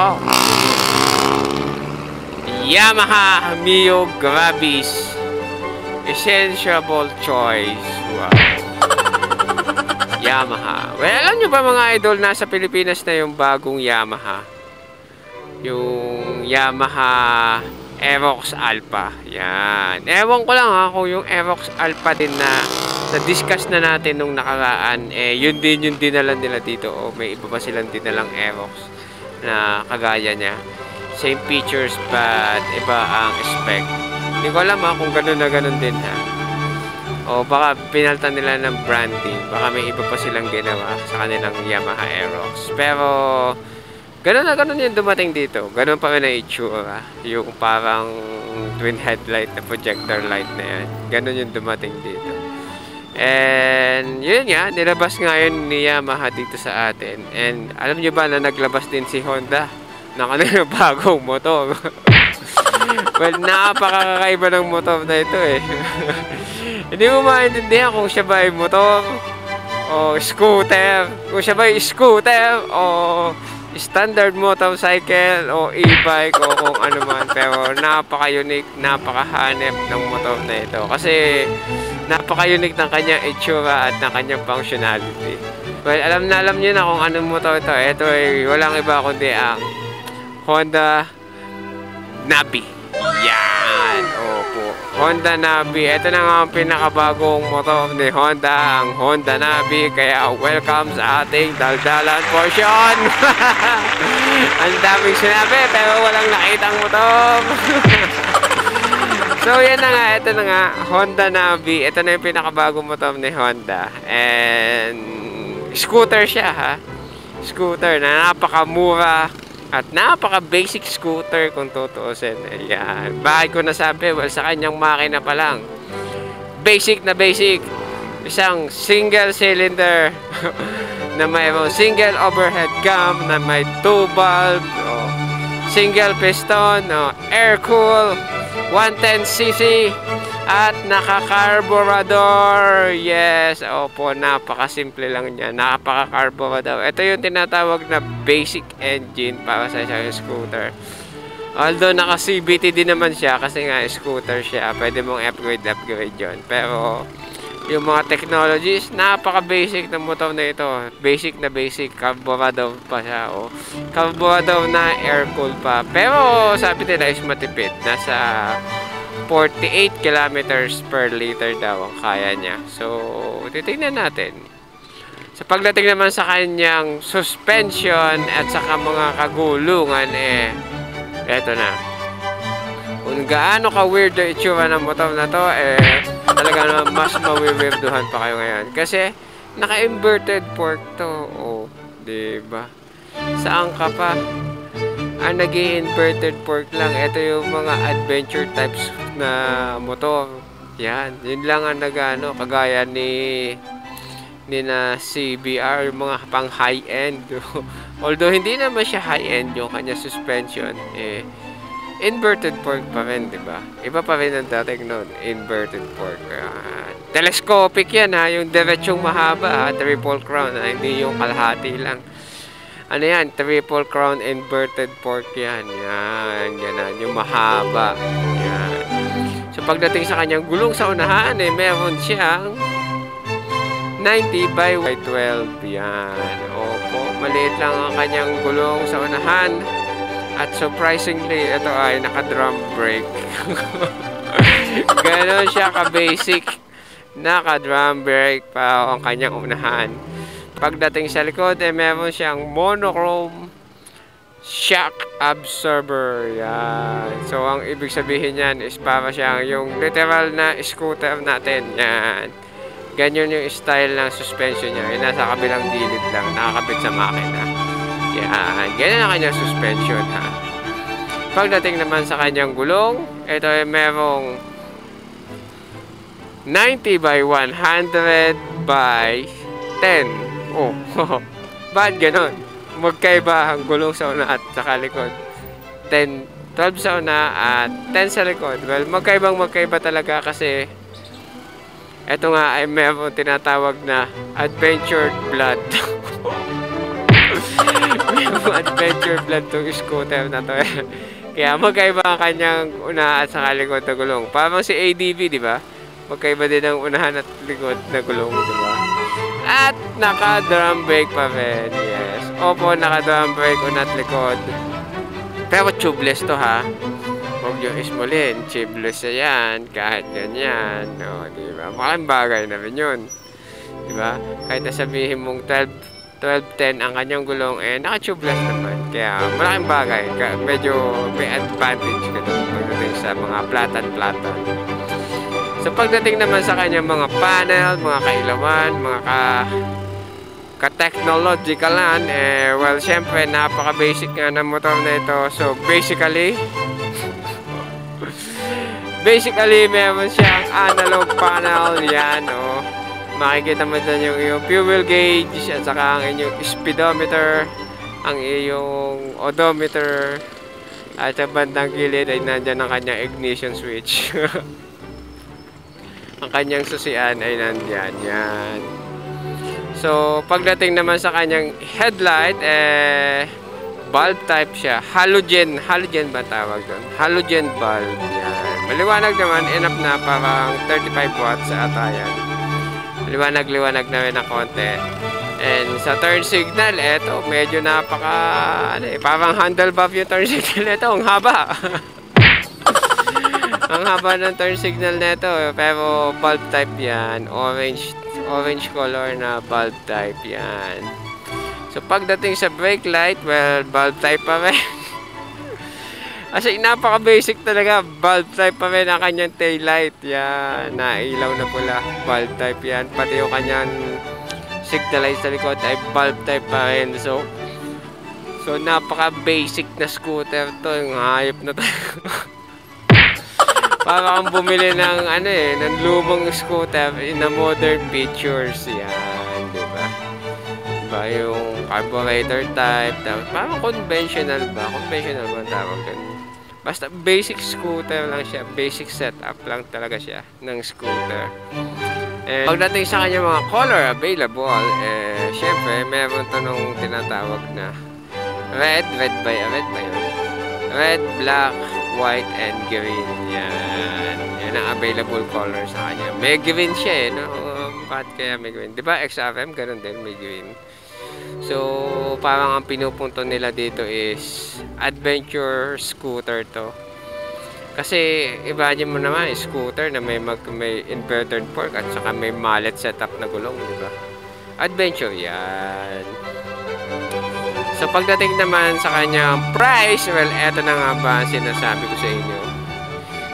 Wow. Yamaha Mio Gravis. Essential choice. Wow. Yamaha. Well, alam nyo ba mga idol, nasa Pilipinas na yung bagong Yamaha. Yung Yamaha Aerox Alpha. Yan. Ewan ko lang ha, kung yung Aerox Alpha din na discuss na natin nung nakaraan, yun din yung dinalan nila dito. O may iba pa silang dinalang Aerox na kagaya niya. Same features but iba ang spec. Hindi ko alam ha, kung ganun na ganun din ha. O baka pinaltan nila ng branding. Baka may iba pa silang ginawa sa kanilang Yamaha Aerox. Pero ganun na ganun yung dumating dito. Ganun pa rin ang itsura. Yung parang twin headlight na projector light na yan. Ganun yung dumating dito. And yun nga, nilabas nga yun ni Yamaha dito sa atin. And alam nyo ba na naglabas din si Honda ng kanilang bagong motor? Well, napakakaiba ng motor na ito eh. Hindi mo maintindihan kung siya ba ay motor o scooter, kung siya ba ay scooter o standard motorcycle o e-bike o kung ano man. Pero napaka-unique, napaka-hanep ng motor na ito kasi napaka-unique ng kanyang itsura at ng kanyang functionality. Well, alam niyo na kung anong motor ito. Ito ay walang iba kundi ang Honda Navi. Yan, opo. Honda Navi. Ito na nga ang pinakabagong motor ni Honda, ang Honda Navi. Kaya welcome sa ating daldalan portion. Ang daming sinabi pero walang nakitang motor. So yan na nga, ito na nga, Honda Navi. Ito na yung pinakabagong motor ni Honda. And scooter siya ha. Scooter na napakamura. At napaka-basic scooter kung tutuusin. Ayan. Bakit ko nasabi? Well, sa kanyang makina pa lang. Basic na basic. Isang single cylinder na mayroong single overhead cam na may 2 valve. Single piston. Air cool. 110cc. At naka-carburetor. Yes, opo, napakasimple lang niya. Napaka-carburetor. Ito yung tinatawag na basic engine para sa isang scooter. Although naka-CVT din naman siya kasi nga scooter siya. Pwede mong upgrade yun. Pero yung mga technologies, napaka-basic ng motor na ito. Basic na basic. Carburetor pa siya. Carburetor na air cool pa. Pero sabi nila is matipid. Nasa 48 kilometers per liter daw ang kaya niya. So, titignan natin. Sa pagdating naman sa kanyang suspension at saka mga kagulungan, eto na. Kung gaano ka-weird yung itsura ng motor na to, talaga naman mas mawiwirduhan pa kayo ngayon. Kasi, naka-inverted fork to. Diba? Saan ka pa? Nag-i-inverted fork lang. Ito yung mga adventure types na motor. Yan. Yun lang ang nagano. Kagaya ni na CBR, yung mga pang high-end. Although hindi naman siya high-end yung kanya suspension. Inverted fork pa rin, diba? Iba pa rin ang dating nun. Inverted fork. Telescopic yan ha. Yung diretsong mahaba ha. Triple crown. Hindi yung kalahati lang. Ano yan? Triple crown inverted fork yan. Yan. Yan. Yung mahaba. Yan. So, pagdating sa kanyang gulong sa unahan, meron siyang 90 by 12. Yan. Opo. Maliit lang ang kanyang gulong sa unahan. At surprisingly, ito ay naka-drum brake. Ganon siya ka-basic. Naka-drum brake pa ang kanyang unahan. Pagdating sa likod, meron siyang monochrome shock absorber. Yan. So, ang ibig sabihin yan is para siyang yung literal na scooter natin. Yan. Ganyan yung style ng suspension niya. Yung nasa kabilang gilid lang. Nakakabit sa makina. Yan. Ganyan ang kanyang suspension, ha. Pagdating naman sa kanyang gulong, ito ay merong 90 by 100 by 10. Bakit ganon? Magkaiba ang gulong sa una at sa likod. 12 sa una at 10 sa likod. Well, magkaiba talaga kasi ito nga ay meron tinatawag na adventure blood. Adventure blend tong scooter na to. Kaya magkaiba ang kanyang unahan at saka likod na gulong. Parang si ADV, di ba? Magkaiba din ang unahan at likod na gulong, di ba? At naka-drum brake pa rin. Yes. Opo, naka-drum brake una't likod. Pero tubeless to, ha? Huwag nyo ismulin. Tubeless na yan. Kahit ganyan. No, di ba? Maraming bagay naman yun. Di ba? Kahit nasabihin mong 12-10 ang kanyang gulong, naka-tubeless naman. Kaya malaking bagay. Medyo may advantage ka doon pagdating sa mga platan-platan. So pagdating naman sa kanyang mga panel, mga kailawan, mga ka-technologicalan, well, syempre, napaka-basic nga ng motor na ito. So basically, meron siyang analog panel. Yan, oh. Makikita mo dyan yung iyong fuel gauge at saka ang inyong speedometer, ang iyong odometer, at sa bandang gilid ay nandyan ang kanyang ignition switch. Ang kanyang susian ay nandyan. Yan. So, pagdating naman sa kanyang headlight, bulb type siya. Halogen ba tawag doon? Halogen bulb. Yan. Maliwanag naman, enough na parang 35 watts sa atayan. Liwanag na rin ng konti. And sa turn signal, eto, medyo parang handle valve yung turn signal nito. Ang haba. Ang haba ng turn signal nito. Pero bulb type yan. Orange color na bulb type yan. So pagdating sa brake light, well, bulb type pa rin. Kasi napaka-basic talaga. Bulb type pa rin ang kanyang tail light. Yan. Nailaw na pula. Bulb type yan. Pati yung kanyang signal light sa likod ay bulb type pa rin. So napaka-basic na scooter to. Yung hayop na to. Para kang bumili ng ng lumang scooter na modern features. Yan. Diba? Diba? Yung carburetor type. Parang conventional ba? Conventional ba tawag ganun? Basta basic scooter lang siya. Basic setup lang talaga siya ng scooter. And pagdating sa kanya mga color available, syempre meron to nung tinatawag na red ba yun? Red, black, white, and green. Yan ang available color sa kanya. May green siya no? Bakit kaya may green? Diba XRM? Ganun din, may green. So, parang ang pinupunto nila dito is adventure scooter to. Kasi, imagine mo naman, scooter na may inverted fork at saka may mallet setup na gulong, di ba? Adventure, yan. So, pagdating naman sa kanyang price, well, eto na nga ba ang sinasabi ko sa inyo.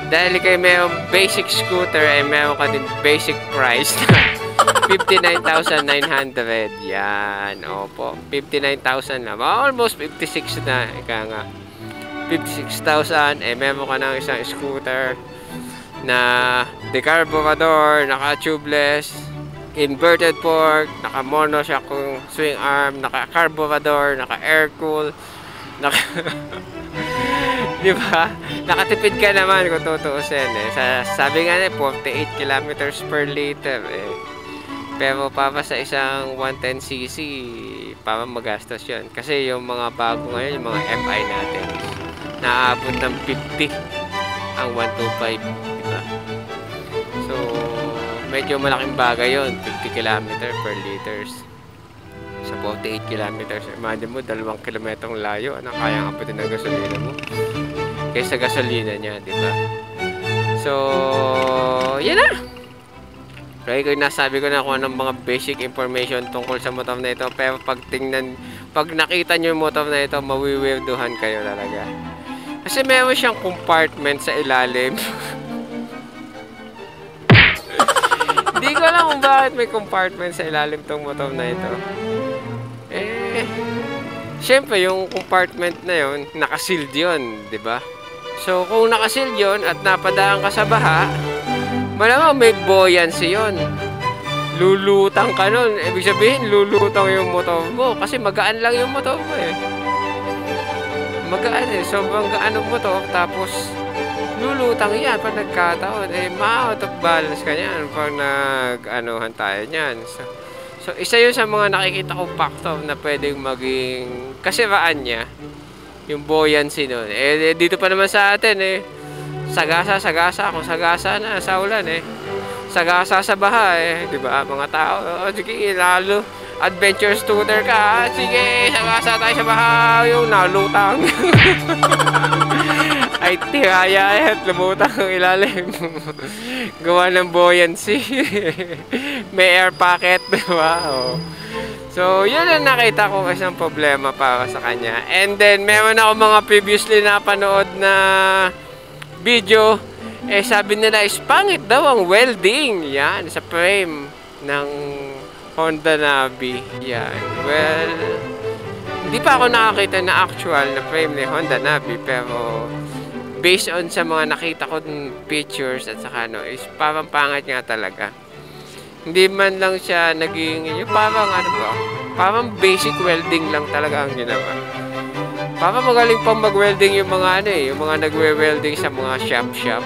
Dahil kayo mayroong basic scooter, ay mayroon ka din basic price na 59,900. Yan. Opo. 59,000 na. Almost 56 na. Ika nga. 56,000. Meron ka ng isang scooter na decarburador, naka-tubeless, inverted fork, naka-mono shock swing arm, naka-carburador, naka-air-cool, di ba? Nakatipid ka naman kung tutuusin. Sabi nga 48 kilometers per liter. Pero para sa isang 110cc, para magastos yun. Kasi yung mga bago ngayon, yung mga FI natin, naaabot ng 50 ang 125, diba? So, medyo malaking bagay yun, 50 km per liters. Sa 48 kilometers, imagine mo, 2 kilometrong layo, ano kayang abutin ng gasolina mo? Kaysa gasolina niya, diba? So, yan na! Kaya ko nasabi ko na kung anong mga basic information tungkol sa motor na ito. Pero pag nakita nyo yung motor na ito, mawiwirduhan kayo talaga. Kasi meron siyang compartment sa ilalim. Hindi ko alam kung bakit may compartment sa ilalim tong motor na ito. Siyempre yung compartment na yun, nakasealed yun, diba? So kung nakasealed yun at napadaan ka sa baha, malamang may buoyancy yun. Lulutang ka nun. Ibig sabihin, lulutang yung motor mo. Kasi magaan lang yung motor mo Magaan Sobrang gaan ng motor. Tapos, lulutang yan. Pag nagkataon, ma-out of balance ka yan. Pag nag-anuhan tayo niyan. So So, isa yun sa mga nakikita kong factor na pwedeng maging kasiraan niya. Yung buoyancy nun. Dito pa naman sa atin sagasa. Kung sagasa na sa ulan sagasa sa baha diba? Mga tao, sige, lalo. Adventure scooter ka, sige, sagasa tayo sa baha. Yung nalutang. Ay, tihaya at lumutang ang ilalim. Gawa ng buoyancy. May air pocket, diba? So, yun ang nakita ko isang problema para sa kanya. And then, meron ako mga previously napanood na video. Sabi nila, pangit daw ang welding. Yan, sa frame ng Honda Navi. Yan. Well, hindi pa ako nakakita na actual na frame ni Honda Navi. Pero, based on sa mga nakita ko pictures at saka parang pangit nga talaga. Hindi man lang siya naging, yung parang parang basic welding lang talaga ang ginawa. Parang magaling pang mag-welding yung mga yung mga nagwe-welding sa mga shop.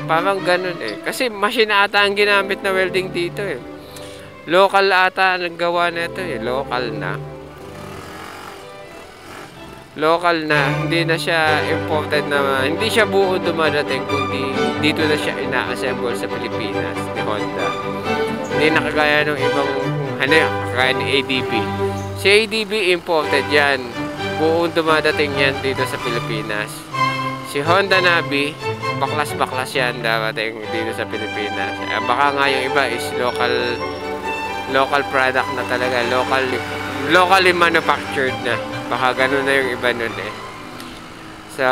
Parang ganun Kasi machine ata ang ginamit na welding dito Local ata ang gawa nito Local na, hindi na siya imported naman. Hindi siya buo dumadating kundi dito na siya ina-assemble sa Pilipinas ni Honda. Hindi nakagaya ng ibang kagaya ni ADB. Si ADB imported yan. Buong dumadating yan dito sa Pilipinas. Si Honda Navi, baklas-baklas yan darating dito sa Pilipinas. Baka nga yung iba is local product na talaga, locally manufactured na. Baka ganun na yung iba nun So,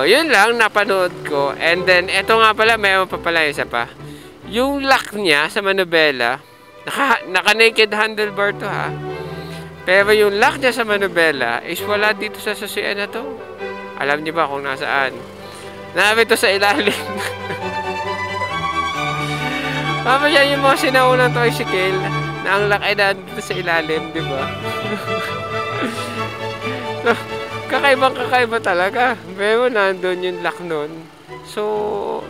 yun lang napanood ko. And then, eto nga pala, mayroon pa pala isa pa. Yung lock niya sa manubela, naka-naked handlebar to Pero yung lock niya sa manubela is wala dito sa susian na to. Alam niyo ba kung nasaan? Narito sa ilalim. Mama siya yung mga sinaunang tricycle na ang lock ay dito sa ilalim, di ba? So, kakaiba talaga. Pero nandun yung lock nun. So,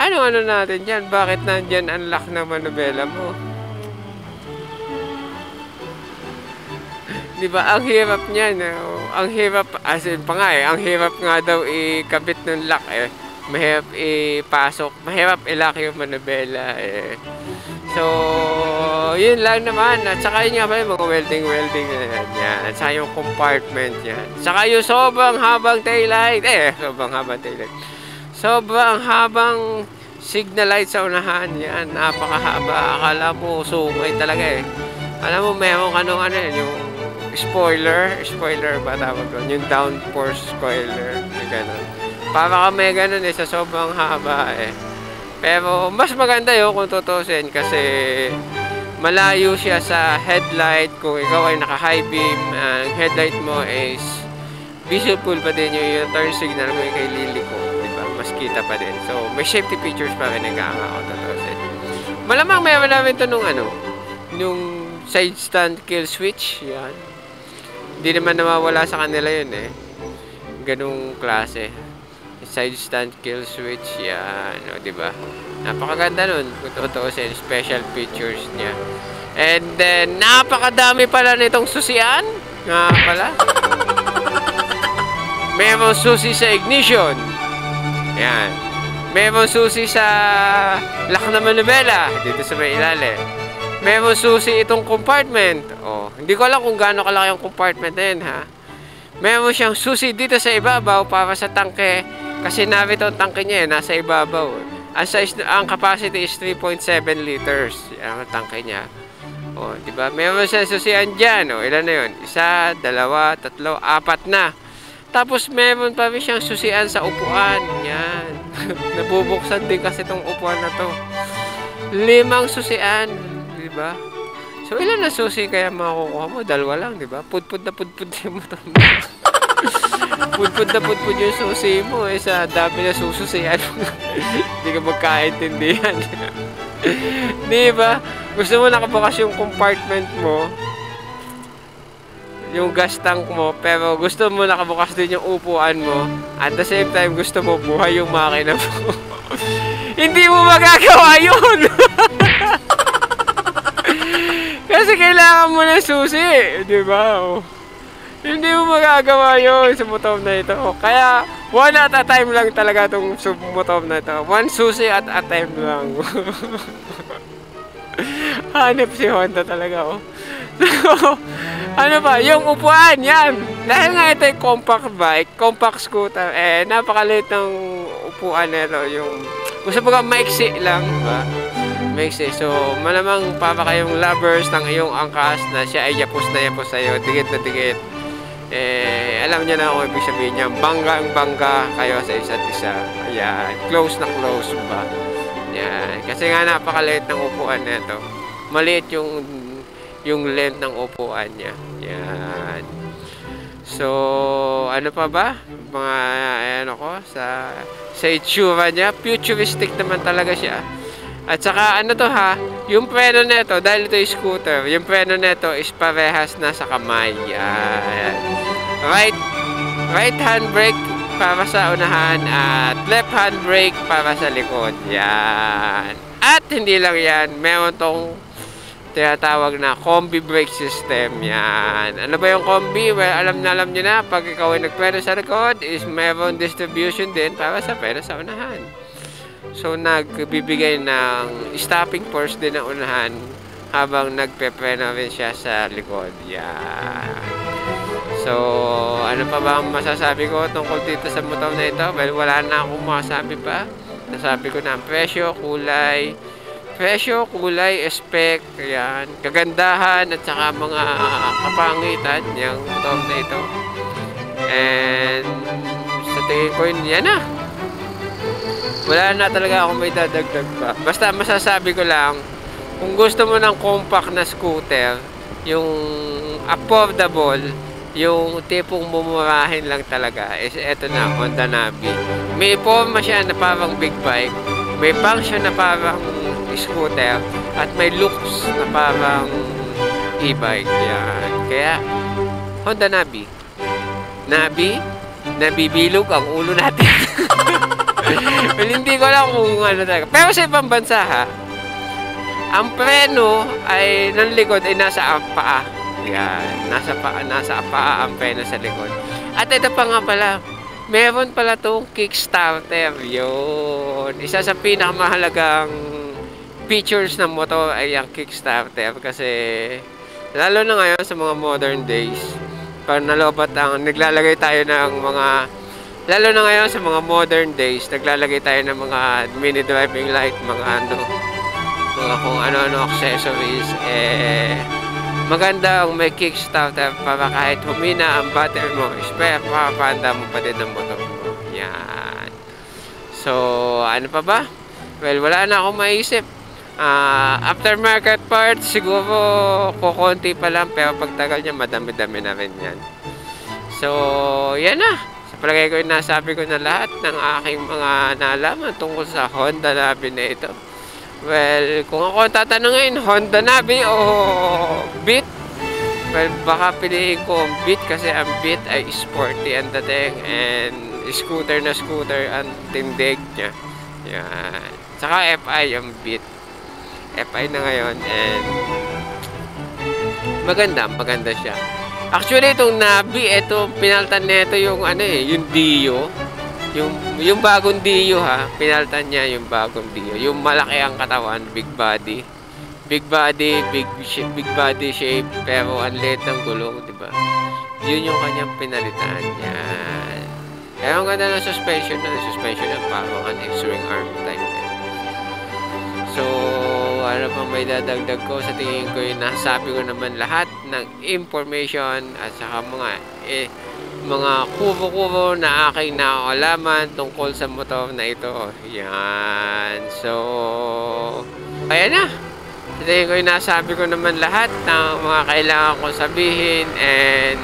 ano natin yan? Bakit nandyan ang lock na manubela mo? Di ba? Ang hirap niyan. Ang hirap, as in pa nga ang hirap nga daw ikabit ng lock Mahirap ipasok. Mahirap ilock yung manubela So, yun lang naman. At saka yun nga pala, mga welding na yan. At saka yung compartment yan. Saka yung sobrang habang taillight. Sobrang habang signal light sa unahan. Yan, napakahaba. Akala mo, sungay talaga Alam mo, meron ka nung yung spoiler ba tawag doon? Yung downforce spoiler. Yung ganun. Para ka may ganun sa sobrang haba Pero mas maganda yun kung tutusin kasi malayo siya sa headlight. Kung ikaw ay naka-high beam, ang headlight mo is visible pa din yung turn signal mo kay liliko, diba? Mas kita pa din. So, may safety features pa rin kung tutusin. Malamang mayroon namin ito nung side stand kill switch. Yan. Hindi naman nawawala sa kanila yun ganung klase. Side stand kill switch yan, diba? Napakaganda nun kung tutuusin, special features niya. And then napakadami pala nitong susian nga pala. Meron susi sa ignition, yan. Meron susi sa lock na manubela dito sa may ilalim. Meron susi itong compartment. Hindi ko alam kung gaano kalaki yung compartment na yun Meron siyang susi dito sa ibabaw para sa tangke. Kasi narito ang tangke niya nasa ibabaw. Ang capacity is 3.7 liters. Yan ang tangke niya. Diba? Meron siya susian dyan. Ilan na yun? 1, 2, 3, 4 na. Tapos meron pa rin siyang susian sa upuan. Yan. Nabubuksan din kasi itong upuan na to. 5 susian. Diba? So ilan na susi kaya makukuha mo? 2 lang, diba? Pudpud na pudpud yung motor mo. Pudpud na pudpud yung susi mo sa dami na sususian. Hindi ka magkaintindihan. Diba? Gusto mo nakabukas yung compartment mo, yung gas tank mo, pero gusto mo nakabukas din yung upuan mo. At the same time, gusto mo buhay yung makina mo. Hindi mo magagawa yun! Kasi kailangan mo ng susi, di ba? Oh. Hindi mo magagawa yun sa motor na ito. Kaya, one at a time lang talaga itong motor na ito. One susi at a time lang. Hanip si Honda talaga, oh. So, ano ba? Yung upuan, yan. Dahil nga ito yung compact bike, compact scooter, napakaliit ng upuan nito. Yung, gusto mo ka maiksi lang, ba? Maiksi. So, malamang para kayong lovers ng iyong angkas na siya ay yapos na yapos sa'yo, dikit na dikit. Alam niyo na kung ibig sabihin niya, bangga kayo sa isa't isa. Ayan, close na close ba? Ayan, kasi nga napakaliit ng upuan nito. Maliit yung length ng upuan niya. Ayan. So, ano pa ba? Mga, ano ko, sa itsura niya, futuristic naman talaga siya. At saka, ano to ha, yung preno nito, dahil ito yung scooter, yung preno nito is parehas na sa kamay. Ayan. Right hand brake para sa unahan at left hand brake para sa likod. Yan. At hindi lang yan, meron tong tinatawag na combi brake system. Yan. Ano ba yung combi? Well, alam nyo na, pag ikaw ay nagpreno sa likod, is meron distribution din para sa preno sa unahan. So, nagbibigay ng stopping force din ng unahan habang nagpe-preno rin siya sa likod. Yan. So, ano pa ba ang masasabi ko tungkol dito sa motor na ito? Well, wala na akong masasabi pa. Nasabi ko na ang presyo, kulay, spec, yan, kagandahan at saka mga kapangitan yung motor na ito. And sa tingin ko yan na. Wala na talaga akong may dadagdag pa. Basta masasabi ko lang, kung gusto mo ng compact na scooter, yung affordable, yung tipong mumurahin lang talaga, is eto na, Honda Navi. May forma siya na parang big bike, may function na parang scooter, at may looks na parang e-bike. Yan. Kaya, Honda Navi. Nabibilog ang ulo natin. Well, hindi ko lang kung ano talaga. Pero sa ibang bansa ha, ang preno ay ng likod ay nasa paa. Yan, nasa paa ang preno sa likod. At ito pa nga pala, meron pala itong kickstarter. Yun. Isa sa pinakamahalagang features ng motor ay ang kickstarter. Kasi, lalo na ngayon sa mga modern days, pag nalobat ang, naglalagay tayo ng mga, lalo na ngayon sa mga modern days, naglalagay tayo ng mga mini driving light, mga kung ano-ano accessories, maganda ang may kickstarter para kahit humina ang battery mo, papapanda mo pa din ang motor mo. Yan. So, ano pa ba? Well, wala na akong maisip. Aftermarket parts, siguro kukunti pa lang, pero pagtagal niya, madami-dami na rin yan. So, yan na. Sa palagay ko, nasabi ko na lahat ng aking mga nalaman tungkol sa Honda Navi na ito. Well, kung ako tatanungin, Honda Navi o Beat? Well, baka piliin ko ang Beat kasi ang Beat ay sporty ang dating and scooter na scooter ang tindig niya. Yan. Saka FI ang Beat. FI na ngayon and maganda siya. Actually, itong Navi, ito, pinaltan nito yung yung Dio. Yung bagong Dio ha, pinaltan niya yung bagong Dio. Yung malaki ang katawan, big body, big body shape, pero ang liit ng gulong, di ba? Yun yung kanyang pinalitan. Yan. Kaya ang ganda ng suspension na parang an X-ring arm type. So, ano pang may dadagdag ko? Sa tingin ko yung nasabi ko naman lahat ng information at saka mga kubo-kubo na aking naalaman tungkol sa motor na ito. Yan. So, ayan na. Sa tingin ko yung nasabi ko naman lahat ng mga kailangan kong sabihin and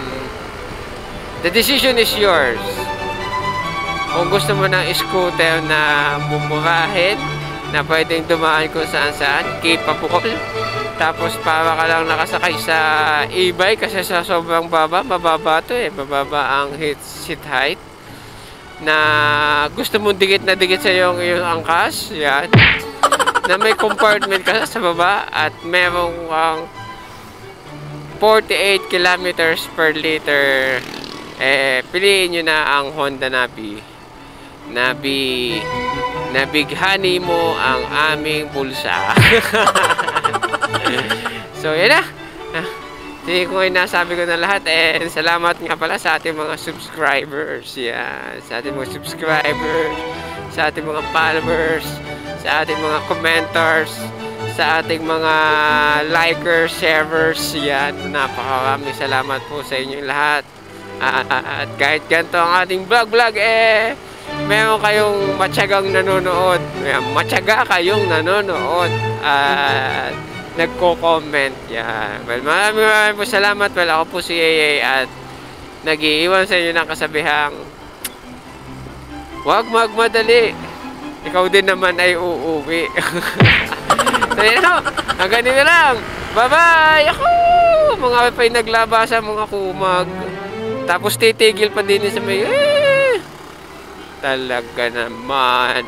the decision is yours. Kung gusto mo ng scooter na bumurahin, na pwedeng dumaan kung saan-saan, capable. Tapos para ka lang nakasakay sa e-bike kasi sa sobrang mababa to mababa ang seat height. Na gusto mong dikit na dikit sa yung angkas, yan. Na may compartment ka sa baba at merong 48 kilometers per liter, piliin nyo na ang Honda Navi. Nabighani mo ang aming bulsa. So, yan na. Hindi ko ngayon nasabi ko na lahat. Salamat nga pala sa ating mga subscribers. Yan. Sa ating mga subscribers, sa ating mga followers, sa ating mga commenters, sa ating mga likers, sharers. Yan. Napakaraming salamat po sa inyong lahat. At kahit ganito ang ating vlog, meron kayong matyagang nanonood. Matyaga kayong nanonood. At nagko-comment. Yan. Well, maraming po salamat. Well, ako po si AA at nag-iiwan sa inyo ng kasabihang huwag magmadali. Ikaw din naman ay uuwi. So, yun o. Hanggang dito lang. Bye-bye! Ako! Mga pa'y naglabasa, mga kumag. Tapos titigil pa din sa may talaga naman.